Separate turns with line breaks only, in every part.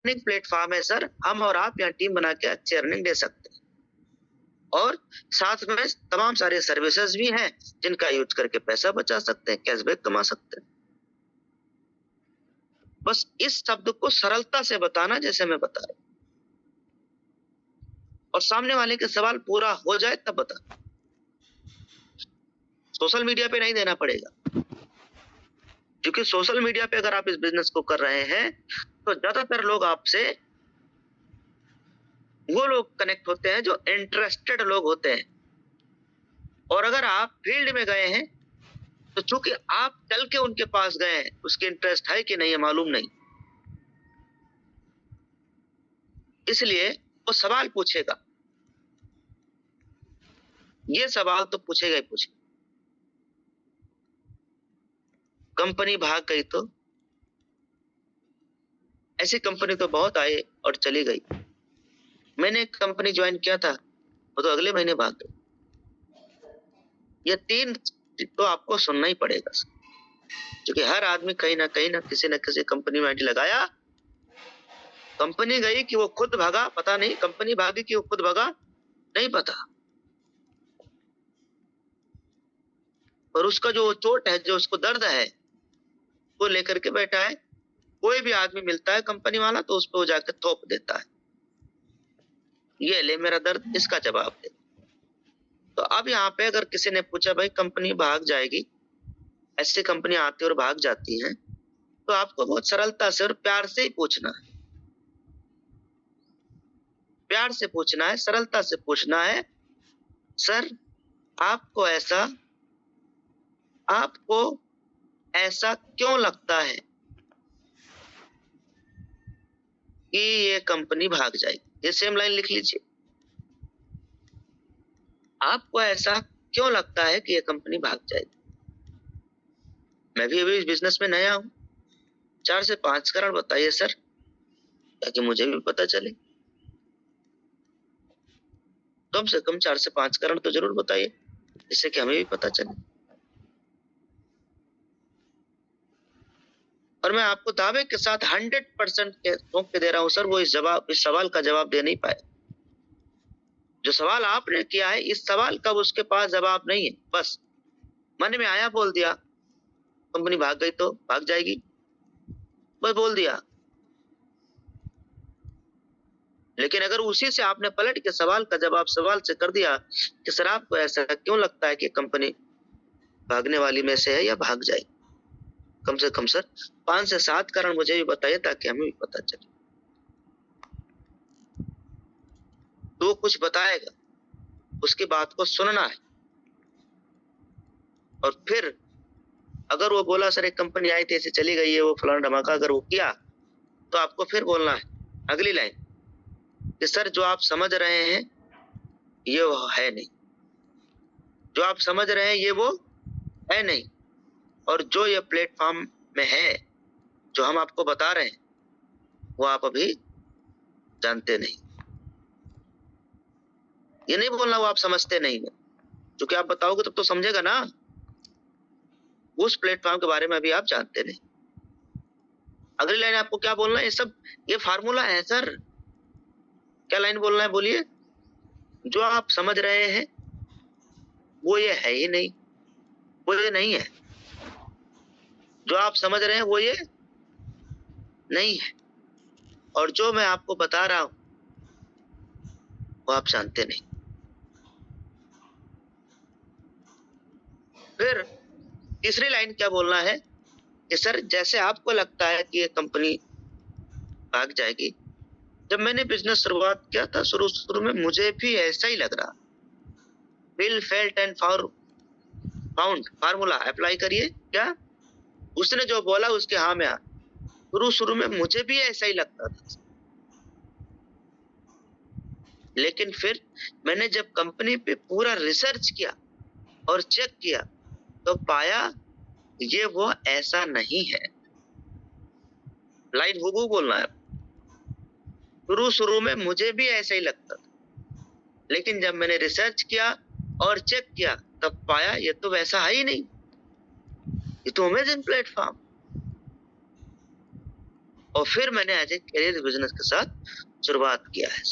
Earning platform है sir, हम और आप यहाँ टीम बना के अच्छी अर्निंग दे सकते हैं और साथ में तमाम सारे सर्विसेज भी हैं जिनका यूज करके पैसा बचा सकते हैं, कैशबैक कमा सकते हैं। बस इस शब्द को सरलता से बताना जैसे मैं बता रहा हूं, और सामने वाले के सवाल पूरा हो जाए तब बता। सोशल मीडिया पे नहीं देना पड़ेगा, क्योंकि सोशल मीडिया पे अगर आप इस बिजनेस को कर रहे हैं तो ज्यादातर लोग आपसे वो लोग कनेक्ट होते हैं जो इंटरेस्टेड लोग होते हैं, और अगर आप फील्ड में गए हैं तो चूंकि आप चल के उनके पास गए हैं, उसके इंटरेस्ट है कि नहीं है मालूम नहीं, इसलिए वो सवाल पूछेगा। ये सवाल तो पूछेगा ही पूछेगा। कंपनी भाग गई तो? ऐसी कंपनी तो बहुत आई और चली गई। मैंने एक कंपनी ज्वाइन किया था, वो तो अगले महीने भाग गई। ये 3 तो आपको सुनना ही पड़ेगा, क्योंकि हर आदमी कहीं ना किसी न किसी कंपनी में आईडी लगाया। कंपनी गई कि वो खुद भागा पता नहीं, कंपनी भागी कि वो खुद भागा नहीं पता, और उसका जो चोट है, जो उसको दर्द है, वो लेकर के बैठा है। कोई भी आदमी मिलता है कंपनी वाला तो उस पर वो जाकर थोप देता है, ये ले मेरा दर्द, इसका जवाब दे। तो अब यहाँ पे अगर किसी ने पूछा भाई कंपनी भाग जाएगी, ऐसी कंपनी आती और भाग जाती हैं, तो आपको बहुत सरलता से और प्यार से ही पूछना है। प्यार से पूछना है, सरलता से पूछना है, सर आपको ऐसा क्यों लगता है कि ये कंपनी भाग जाएगी? ये सेम लाइन लिख लीजिए। आपको ऐसा क्यों लगता है कि ये कंपनी भाग जाएगी? मैं भी अभी इस बिजनेस में नया हूं, 4 से 5 कारण बताइए सर, ताकि मुझे भी पता चले। कम से कम 4 से 5 कारण तो जरूर बताइए, जिससे कि हमें भी पता चले। और मैं आपको दावे के साथ 100% के ठोक के दे रहा हूं सर, वो इस सवाल का जवाब दे नहीं पाए। जो सवाल आपने किया है, इस सवाल का उसके पास जवाब नहीं है, बस मन में आया बोल दिया, कंपनी भाग गई तो भाग जाएगी, बस बोल दिया। लेकिन अगर उसी से आपने पलट के सवाल का जवाब सवाल से कर दिया कि सर आपको ऐसा क्यों लगता है कि कंपनी भागने वाली में से है या भाग जाएगी, कम से कम सर 5 से 7 कारण मुझे भी बताइए, ताकि हमें भी पता चले। तो वो कुछ बताएगा, उसकी बात को सुनना है, और फिर अगर वो बोला सर एक कंपनी आई थी ऐसे चली गई है, वो फलाना धमाका, अगर वो किया तो आपको फिर बोलना है अगली लाइन कि सर जो आप समझ रहे हैं ये वो है नहीं, जो आप समझ रहे हैं ये वो है नहीं, और जो ये प्लेटफॉर्म में है, जो हम आपको बता रहे हैं, वो आप अभी जानते नहीं। ये नहीं बोलना वो आप समझते नहीं है, क्योंकि आप बताओगे तब तो समझेगा ना। उस प्लेटफॉर्म के बारे में अभी आप जानते नहीं। अगली लाइन आपको क्या बोलना है? ये फार्मूला है सर। क्या लाइन बोलना है बोलिए? जो आप समझ रहे हैं वो ये है ही नहीं, वो ये नहीं है। जो आप समझ रहे हैं वो ये नहीं है, और जो मैं आपको बता रहा हूं वो आप जानते नहीं। फिर तीसरी लाइन क्या बोलना है कि सर जैसे आपको लगता है कि ये कंपनी भाग जाएगी, जब मैंने बिजनेस शुरुआत किया था शुरू में मुझे भी ऐसा ही लग रहा। Feel felt and found formula apply करिए। क्या उसने जो बोला उसके हाँ में शुरू में मुझे भी ऐसा ही लगता था, लेकिन फिर मैंने जब कंपनी पे पूरा रिसर्च किया और चेक किया तो पाया ये वो ऐसा नहीं है। लाइन हुबहू बोलना है। शुरू में मुझे भी ऐसा ही लगता था, लेकिन जब मैंने रिसर्च किया और चेक किया तब पाया ये तो वैसा है ही नहीं, ये तो अमेजिंग प्लेटफॉर्म। और फिर मैंने एज ए करियर बिजनेस के साथ शुरुआत किया है।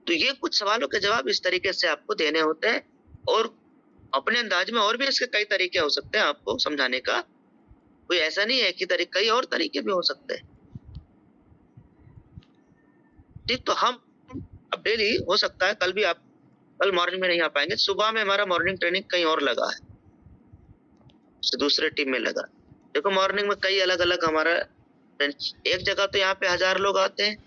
तो ये कुछ सवालों के जवाब इस तरीके से आपको देने होते हैं, और अपने अंदाज में और भी इसके कई तरीके हो सकते हैं आपको समझाने का। कोई ऐसा नहीं है कि कई और तरीके भी हो सकते हैं। ठीक, तो हम अब डेली हो सकता है कल मॉर्निंग में नहीं आ पाएंगे, सुबह में हमारा मॉर्निंग ट्रेनिंग कहीं और लगा है, दूसरे टीम में लगा। देखो मॉर्निंग में कई अलग अलग हमारा एक जगह तो यहाँ पे 1000 लोग आते हैं,